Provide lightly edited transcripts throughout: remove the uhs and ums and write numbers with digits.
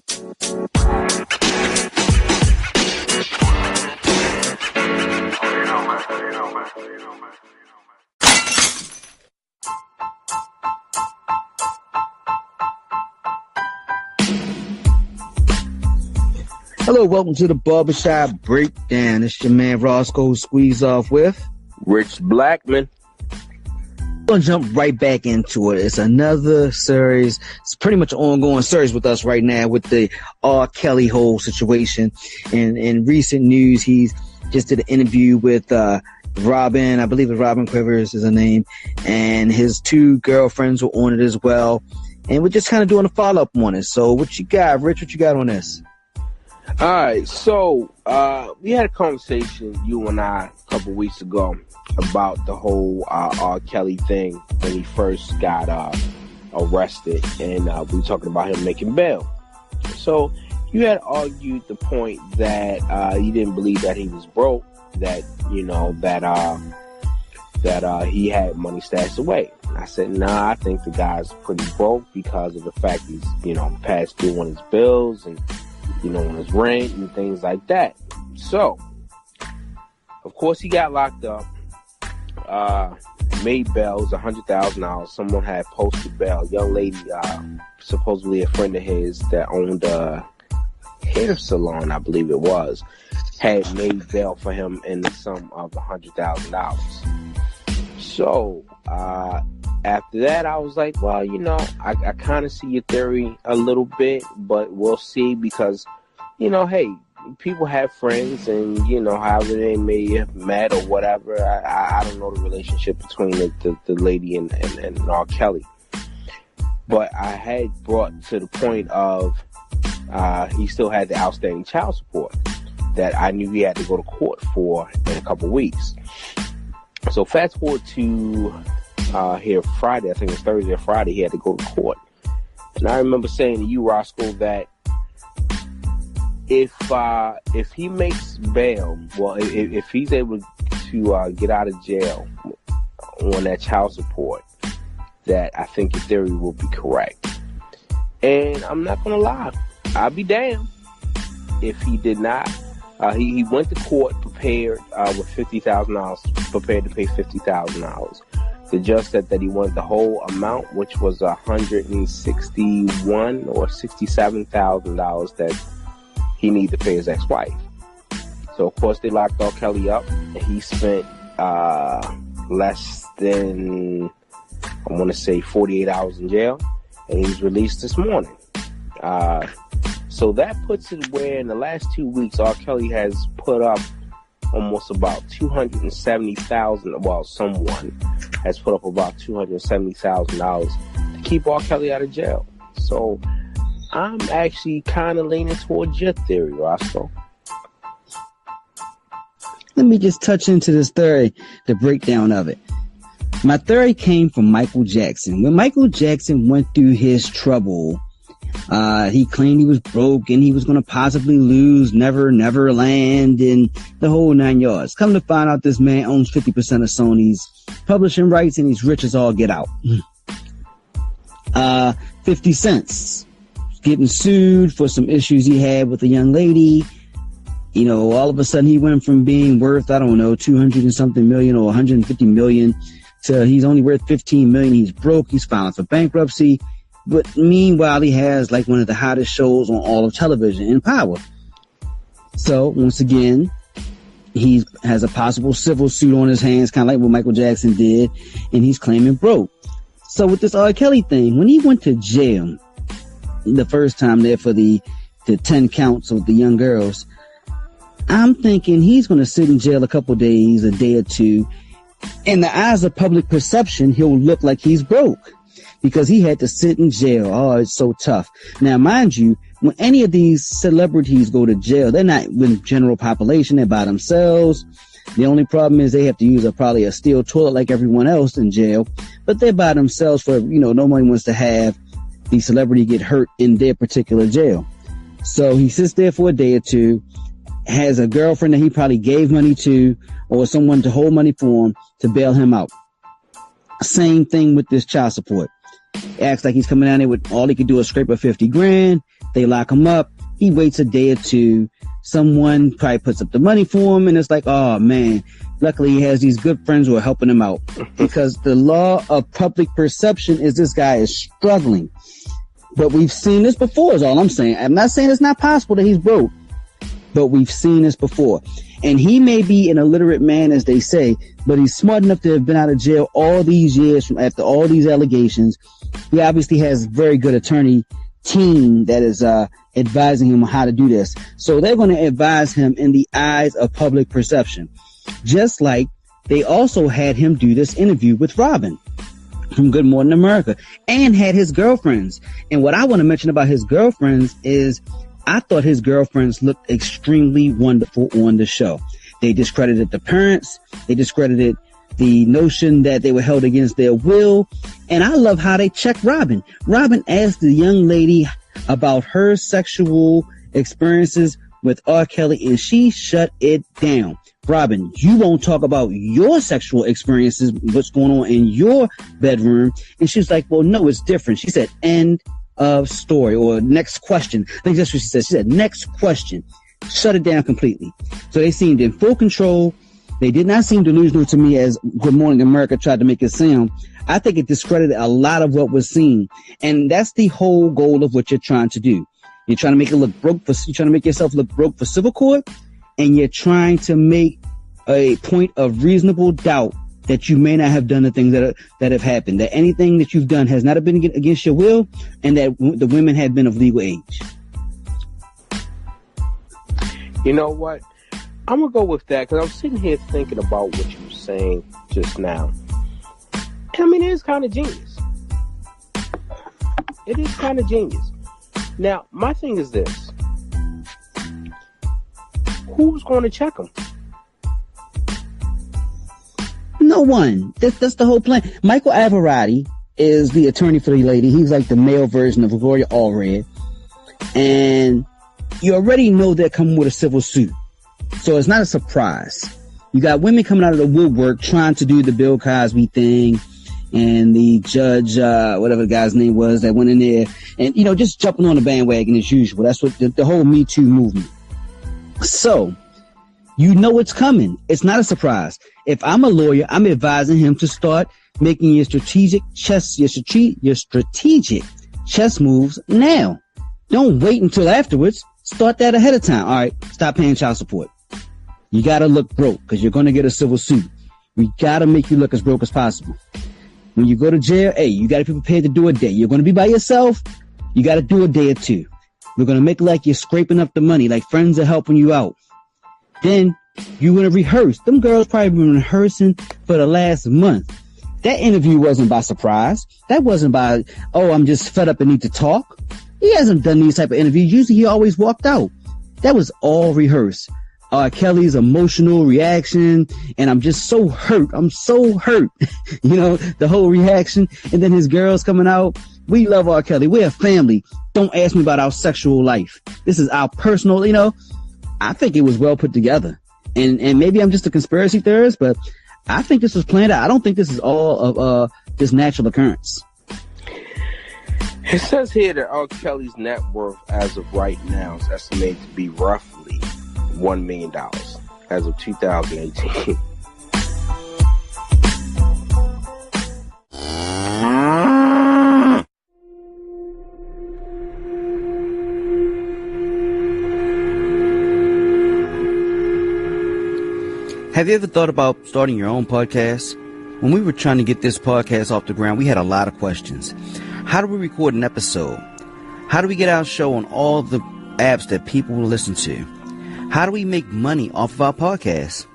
Hello, welcome to the Barbershop Breakdown. It's your man Roscoe Squeeze Off with Rich Blackman. We're going to jump right back into it. It's another series. It's pretty much an ongoing series with us right now with the R. Kelly whole situation. And in recent news, he's just did an interview with Robin. I believe it's Robin Quivers is her name. And his two girlfriends were on it as well. And we're just kind of doing a follow-up on it. So what you got, Rich? What you got on this? All right, so we had a conversation, you and I, a couple weeks ago about the whole R. Kelly thing when he first got arrested, and we were talking about him making bail. So you had argued the point that you didn't believe that he was broke, that he had money stashed away. I said, nah, I think the guy's pretty broke because of the fact he's past due on his bills and on his rent and things like that. So, of course, he got locked up. Made bail, $100,000. Someone had posted bail. A young lady, supposedly a friend of his that owned a hair salon, I believe it was, had made bail for him in the sum of $100,000. So, after that, I was like, well, I kind of see your theory a little bit, but we'll see because, hey, people have friends and, however they may have met or whatever. I don't know the relationship between the lady and R. Kelly. But I had brought to the point of he still had the outstanding child support that I knew he had to go to court for in a couple weeks. So fast forward to here Friday, I think it was Thursday or Friday, he had to go to court. And I remember saying to you, Roscoe, that if he makes bail, well, if he's able to get out of jail on that child support, that I think your theory will be correct. And I'm not gonna lie, I'll be damned if he did not. He went to court prepared with $50,000, prepared to pay $50,000. The judge said that he wanted the whole amount, which was $161,000 or $67,000 that he needed to pay his ex-wife. So of course they locked R. Kelly up, and he spent less than, I want to say, 48 hours in jail, and he was released this morning. So that puts it where in the last 2 weeks, R. Kelly has put up almost about $270,000. Well, someone has put up about $270,000 to keep R. Kelly out of jail. So I'm actually kind of leaning towards your theory, Roscoe. Let me just touch into this theory, the breakdown of it. My theory came from Michael Jackson. When Michael Jackson went through his trouble, he claimed he was broke and he was going to possibly lose Neverland and the whole 9 yards. Come to find out, this man owns 50% of Sony's publishing rights and he's rich as all get out. 50 Cent getting sued for some issues he had with a young lady. All of a sudden he went from being worth, 200 and something million or 150 million to he's only worth 15 million. He's broke. He's filing for bankruptcy. But meanwhile, he has like one of the hottest shows on all of television in Power. So once again, he has a possible civil suit on his hands, kind of like what Michael Jackson did, and he's claiming broke. So with this R. Kelly thing, when he went to jail the first time there for the 10 counts of the young girls, I'm thinking he's going to sit in jail a couple days, a day or two. In the eyes of public perception, he'll look like he's broke because he had to sit in jail. Oh, it's so tough. Now, mind you, when any of these celebrities go to jail, they're not with general population. They're by themselves. The only problem is they have to use probably a steel toilet like everyone else in jail, but they're by themselves for, nobody wants to have the celebrity get hurt in their particular jail. So he sits there for a day or two, has a girlfriend that he probably gave money to or someone to hold money for him to bail him out. Same thing with this child support. Acts like he's coming down there with all he could do is scrape a 50 grand. They lock him up. He waits a day or two. Someone probably puts up the money for him, and it's like, oh man. Luckily, he has these good friends who are helping him out, because the law of public perception is this guy is struggling. But we've seen this before, is all I'm saying. I'm not saying it's not possible that he's broke, but we've seen this before. And he may be an illiterate man, as they say, but he's smart enough to have been out of jail all these years from after all these allegations. He obviously has a very good attorney team that is advising him on how to do this. So they're going to advise him in the eyes of public perception. Just like they also had him do this interview with Robin from Good Morning America, and had his girlfriends. And what I want to mention about his girlfriends is I thought his girlfriends looked extremely wonderful on the show. They discredited the parents. They discredited the notion that they were held against their will. And I love how they checked Robin. Robin asked the young lady about her sexual experiences with R. Kelly, and she shut it down. Robin, you won't talk about your sexual experiences, what's going on in your bedroom. And she's like, well, no, it's different. She said, end of story, or next question. I think that's what she said. She said, next question. Shut it down completely. So they seemed in full control. They did not seem delusional to me, as Good Morning America tried to make it sound. I think it discredited a lot of what was seen. And that's the whole goal of what you're trying to do. You're trying to make it look broke you're trying to make yourself look broke for civil court, and you're trying to make a point of reasonable doubt that you may not have done the things that have happened, that anything that you've done has not been against your will, and that the women had been of legal age. You know what? I'm going to go with that, because I'm sitting here thinking about what you were saying just now. I mean, it is kind of genius. It is kind of genius. Now, my thing is this. Who's going to check them? No one. That's the whole plan. Michael Averati is the attorney for the lady. He's like the male version of Gloria Allred. And you already know they're coming with a civil suit. So it's not a surprise. You got women coming out of the woodwork trying to do the Bill Cosby thing. And the judge, whatever the guy's name was, that went in there and, just jumping on the bandwagon as usual. That's what the whole Me Too movement. So, you know it's coming. It's not a surprise. If I'm a lawyer, I'm advising him to start making your strategic chess moves now. Don't wait until afterwards. Start that ahead of time. All right, stop paying child support. You got to look broke, because you're going to get a civil suit. We got to make you look as broke as possible. When you go to jail, hey, you got to be prepared to do a day. You're going to be by yourself. You got to do a day or two. We're going to make like you're scraping up the money, like friends are helping you out. Then you're going to rehearse. Them girls probably been rehearsing for the last month. That interview wasn't by surprise. That wasn't by, oh, I'm just fed up and need to talk. He hasn't done these type of interviews. Usually he always walked out. That was all rehearsed. Kelly's emotional reaction, and I'm just so hurt. I'm so hurt. The whole reaction. And then his girls coming out. We love R. Kelly. We're a family. Don't ask me about our sexual life. This is our personal, I think it was well put together. And maybe I'm just a conspiracy theorist, but I think this was planned out. I don't think this is all of this natural occurrence. It says here that R. Kelly's net worth as of right now is estimated to be roughly $1 million as of 2018. Have you ever thought about starting your own podcast? When we were trying to get this podcast off the ground, we had a lot of questions. How do we record an episode? How do we get our show on all the apps that people will listen to? How do we make money off of our podcast?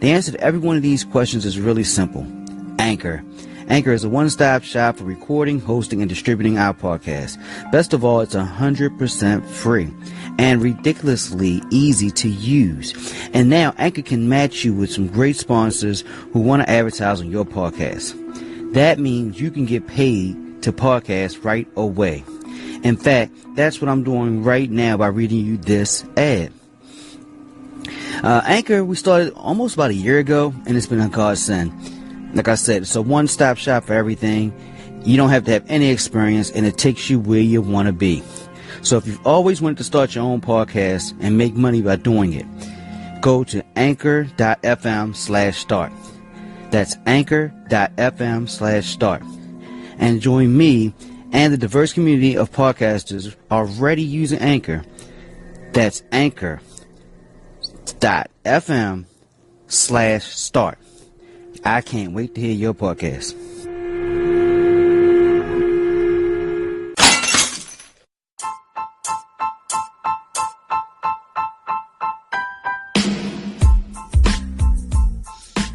The answer to every one of these questions is really simple. Anchor. Anchor is a one-stop shop for recording, hosting, and distributing our podcast. Best of all, it's 100% free and ridiculously easy to use. And now Anchor can match you with some great sponsors who want to advertise on your podcast. That means you can get paid to podcast right away. In fact, that's what I'm doing right now by reading you this ad. Anchor, we started almost about a year ago, and it's been a godsend. Like I said, it's a one-stop shop for everything. You don't have to have any experience, and it takes you where you want to be. So if you've always wanted to start your own podcast and make money by doing it, go to anchor.fm/start. That's anchor.fm/start. And join me and the diverse community of podcasters already using Anchor. That's anchor.fm/start. I can't wait to hear your podcast.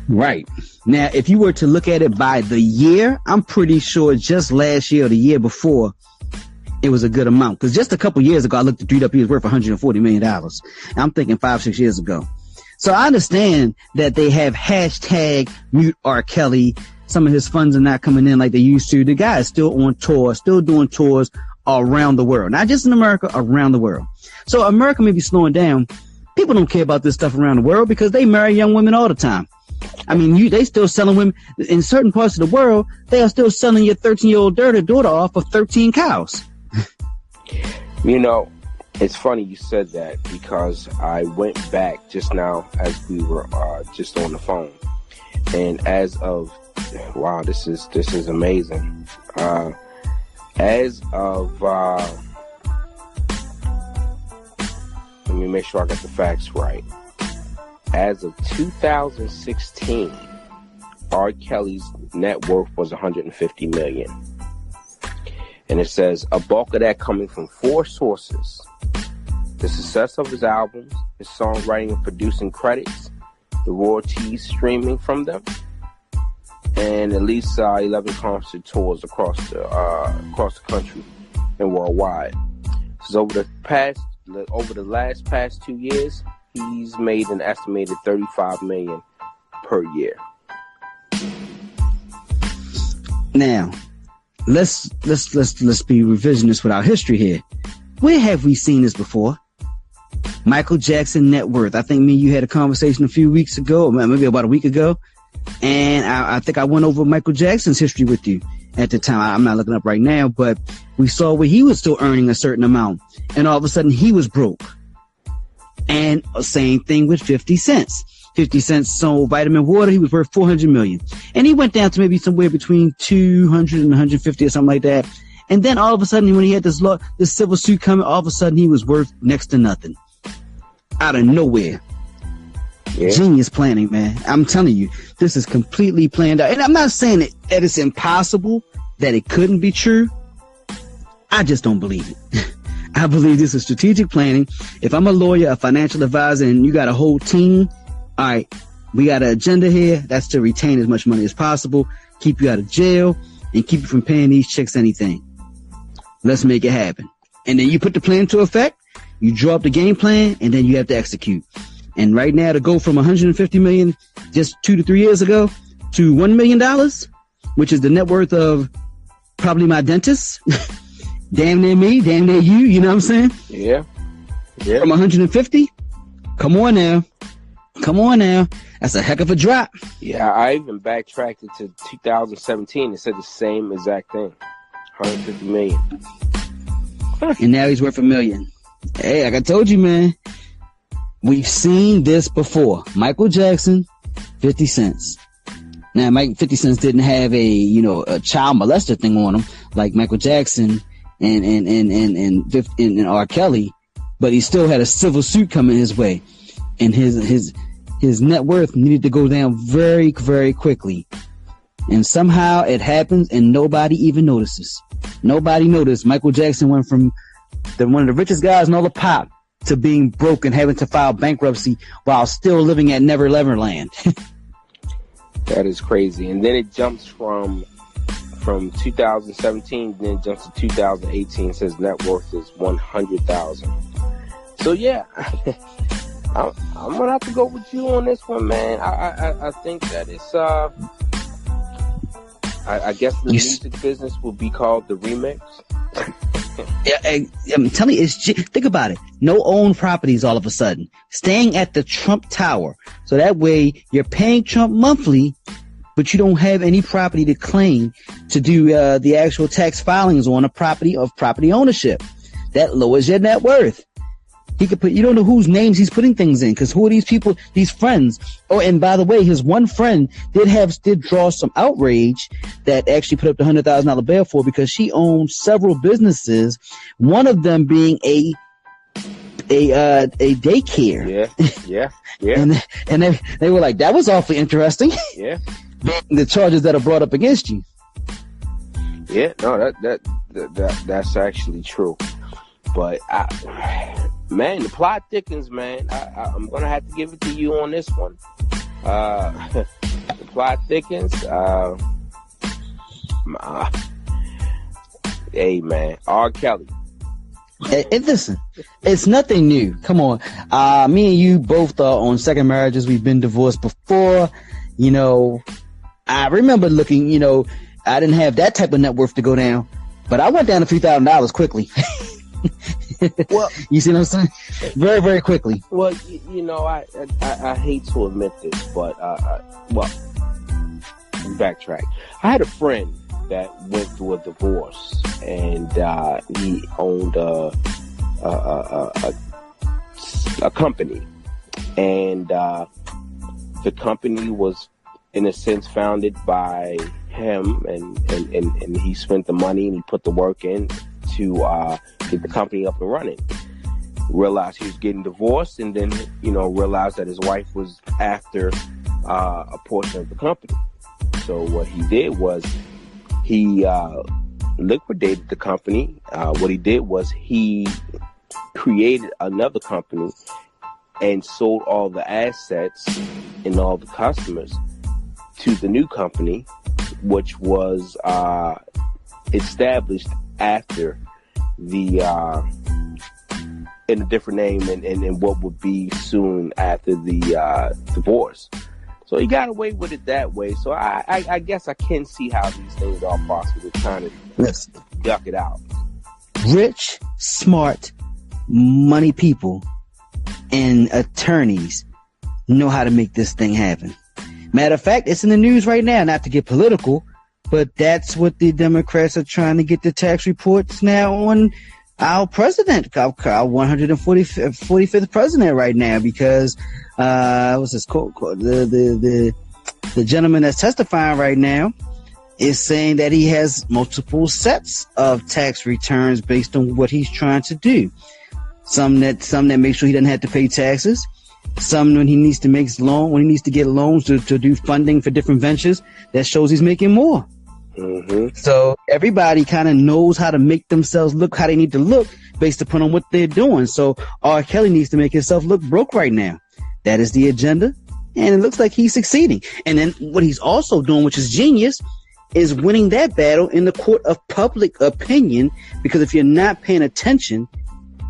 Right. Now, if you were to look at it by the year, I'm pretty sure just last year or the year before, it was a good amount. Because just a couple years ago, I looked at 3W is worth $140 million. I'm thinking 5-6 years ago. So I understand that they have hashtag mute R. Kelly. Some of his funds are not coming in like they used to. The guy is still on tour, still doing tours around the world. Not just in America, around the world. So America may be slowing down. People don't care about this stuff around the world because they marry young women all the time. I mean, they still selling women in certain parts of the world. They are still selling your 13-year-old daughter off for 13 cows. You know, it's funny you said that because I went back just now as we were just on the phone, and as of this is amazing. As of let me make sure I got the facts right. As of 2016, R. Kelly's net worth was $150 million. And it says a bulk of that coming from 4 sources: the success of his albums, his songwriting and producing credits, the royalties streaming from them, and at least 11 concert tours across the country and worldwide. So over the last 2 years, he's made an estimated $35 million per year. Now, let's be revisionist with our history here. Where have we seen this before? Michael Jackson net worth. I think me and you had a conversation a few weeks ago, or maybe about a week ago, and I think I went over Michael Jackson's history with you at the time. I'm not looking up right now, but we saw where he was still earning a certain amount, and all of a sudden he was broke. And same thing with 50 Cent. 50 Cent sold Vitamin Water. He was worth $400 million. And he went down to maybe somewhere between 200 and 150 or something like that. And then all of a sudden, when he had this civil suit coming, all of a sudden he was worth next to nothing. Out of nowhere. Yeah. Genius planning, man. I'm telling you, this is completely planned out. And I'm not saying that it's impossible, that it couldn't be true. I just don't believe it. I believe this is strategic planning. If I'm a lawyer, a financial advisor, and you got a whole team, all right, we got an agenda here. That's to retain as much money as possible, keep you out of jail, and keep you from paying these chicks anything. Let's make it happen. And then you put the plan into effect, you draw up the game plan, and then you have to execute. And right now, to go from $150 million just 2 to 3 years ago to $1 million, which is the net worth of probably my dentist, damn near me, damn near you, you know what I'm saying? Yeah. From 150? Come on now. That's a heck of a drop. Yeah, I even backtracked it to 2017 and said the same exact thing. $150 million. And now he's worth $1 million. Hey, like I told you, man, we've seen this before. Michael Jackson, 50 Cent. Now, 50 Cent didn't have a child molester thing on him like Michael Jackson and R. Kelly, but he still had a civil suit coming his way, and his net worth needed to go down very, very quickly. And somehow it happens, and nobody even notices. Nobody noticed. Michael Jackson went from one of the richest guys in all the pop to being broke and having to file bankruptcy while still living at Never Land. That is crazy. And then it jumps from 2017, then it jumps to 2018. Says net worth is $100,000. So yeah, I'm gonna have to go with you on this one, man. I think that it's I guess the music business would be called the remix. Yeah, I'm telling you, think about it. No owned properties all of a sudden. Staying at the Trump Tower. So that way you're paying Trump monthly, but you don't have any property to claim to do the actual tax filings on a property of property ownership. That lowers your net worth. He could put, you don't know whose names he's putting things in, because who are these people, these friends? Oh, and by the way, his one friend did draw some outrage that actually put up the $100,000 bail for, because she owned several businesses, one of them being a daycare. Yeah. and they were like, that was awfully interesting. Yeah. The charges that are brought up against you. Yeah, no, that's actually true. But man, the plot thickens, man. I'm gonna have to give it to you on this one. The plot thickens. Hey, man, R. Kelly. And listen, it's nothing new. Come on. Me and you both are on second marriages. We've been divorced before. You know, I remember looking, you know, I didn't have that type of net worth to go down, but I went down a few $1,000s quickly. Well, you see what I'm saying? Very, very quickly. Well, you know, I hate to admit this, but well, backtrack. I had a friend that went through a divorce, and he owned a company, and the company was, in a sense, founded by him, and he spent the money and he put the work in to get the company up and running. Realized he was getting divorced, and then, you know, realized that his wife was after a portion of the company. So what he did was he liquidated the company. What he did was he created another company and sold all the assets and all the customers to the new company, which was established after the in a different name and what would be soon after the divorce. So he got away with it that way. So I guess I can see how these things are possible, trying to duck it out. Rich, smart, money people and attorneys know how to make this thing happen. Matter of fact, it's in the news right now, not to get political, but that's what the Democrats are trying to get the tax reports now on our president, our 145th president right now, because what's this called? The gentleman that's testifying right now is saying that he has multiple sets of tax returns based on what he's trying to do. Some that make sure he doesn't have to pay taxes. Some when he needs to get loans to do funding for different ventures, that shows he's making more. Mm-hmm. So everybody kind of knows how to make themselves look how they need to look based upon on what they're doing. So R. Kelly needs to make himself look broke right now. That is the agenda, and it looks like he's succeeding. And then what he's also doing, which is genius, is winning that battle in the court of public opinion, because if you're not paying attention,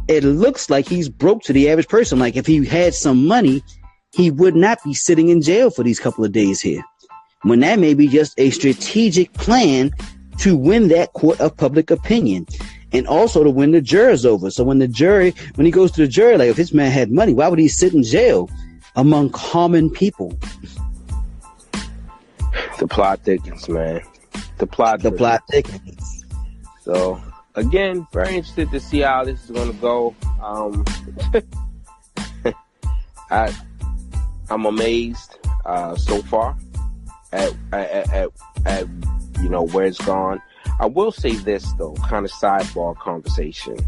it looks like he's broke to the average person. Like if he had some money, he would not be sitting in jail for these couple of days here, when that may be just a strategic plan to win that court of public opinion, and also to win the jurors over. So when he goes to the jury, like if this man had money, why would he sit in jail among common people? The plot thickens, man. The plot thickens. So again, very interested to see how this is going to go. I'm amazed so far at you know where it's gone. I will say this though, kind of sidebar conversation.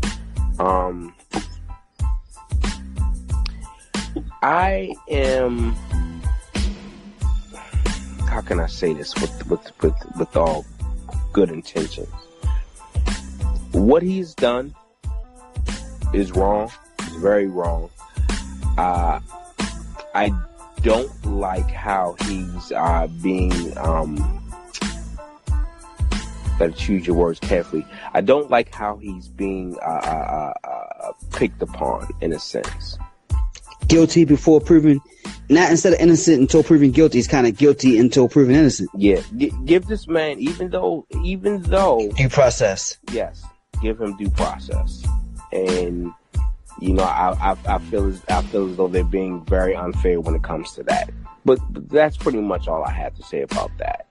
I am, how can I say this with all good intentions? What he's done is wrong. It's very wrong. I don't like how he's being gotta choose your words carefully. I don't like how he's being picked upon, in a sense. Guilty before proven, not instead of innocent until proven guilty. He's kind of guilty until proven innocent. Yeah, give this man, even though due process. Yes, give him due process. And you know, I feel as though they're being very unfair when it comes to that. But that's pretty much all I have to say about that.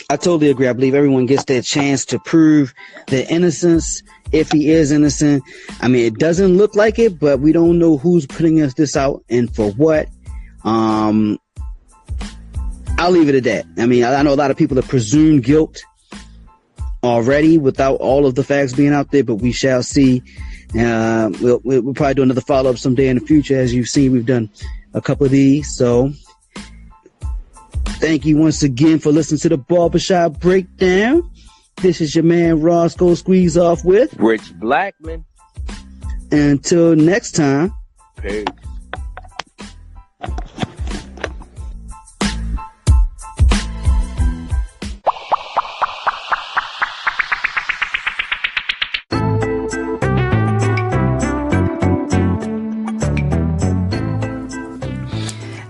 I totally agree. I believe everyone gets that chance to prove their innocence if he is innocent. I mean, it doesn't look like it, but we don't know who's putting this out and for what. I'll leave it at that. I mean, I know a lot of people have presumed guilt already without all of the facts being out there, but we shall see. We'll probably do another follow-up someday in the future. As you've seen, we've done a couple of these. So thank you once again for listening to the Barbershop Breakdown. This is your man Roscoe Squeeze Off with Rich Blackman. Until next time. Peace.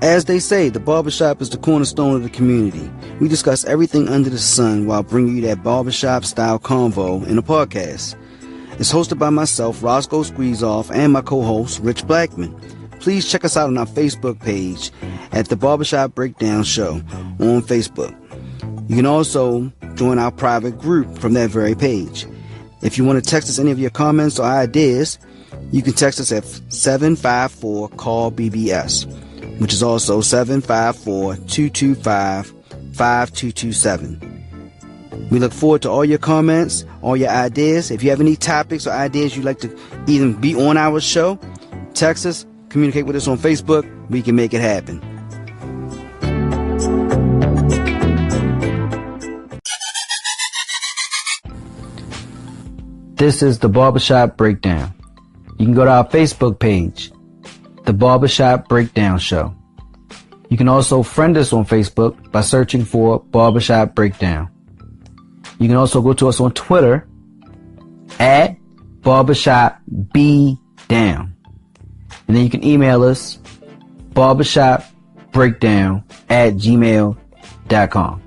As they say, the barbershop is the cornerstone of the community. We discuss everything under the sun while bringing you that barbershop-style convo in a podcast. It's hosted by myself, Roscoe Squeezeoff, and my co-host, Rich Blackman. Please check us out on our Facebook page at the Barbershop Breakdown Show on Facebook. You can also join our private group from that very page. If you want to text us any of your comments or ideas, you can text us at 754-CALL-BBS. which is also 754-225-5227. We look forward to all your comments, all your ideas. If you have any topics or ideas you'd like to even be on our show, text us, communicate with us on Facebook. We can make it happen. This is the Barbershop Breakdown. You can go to our Facebook page, The Barbershop Breakdown Show. You can also friend us on Facebook by searching for Barbershop Breakdown. You can also go to us on Twitter at Barbershop B Down. And then you can email us barbershopbreakdown@gmail.com.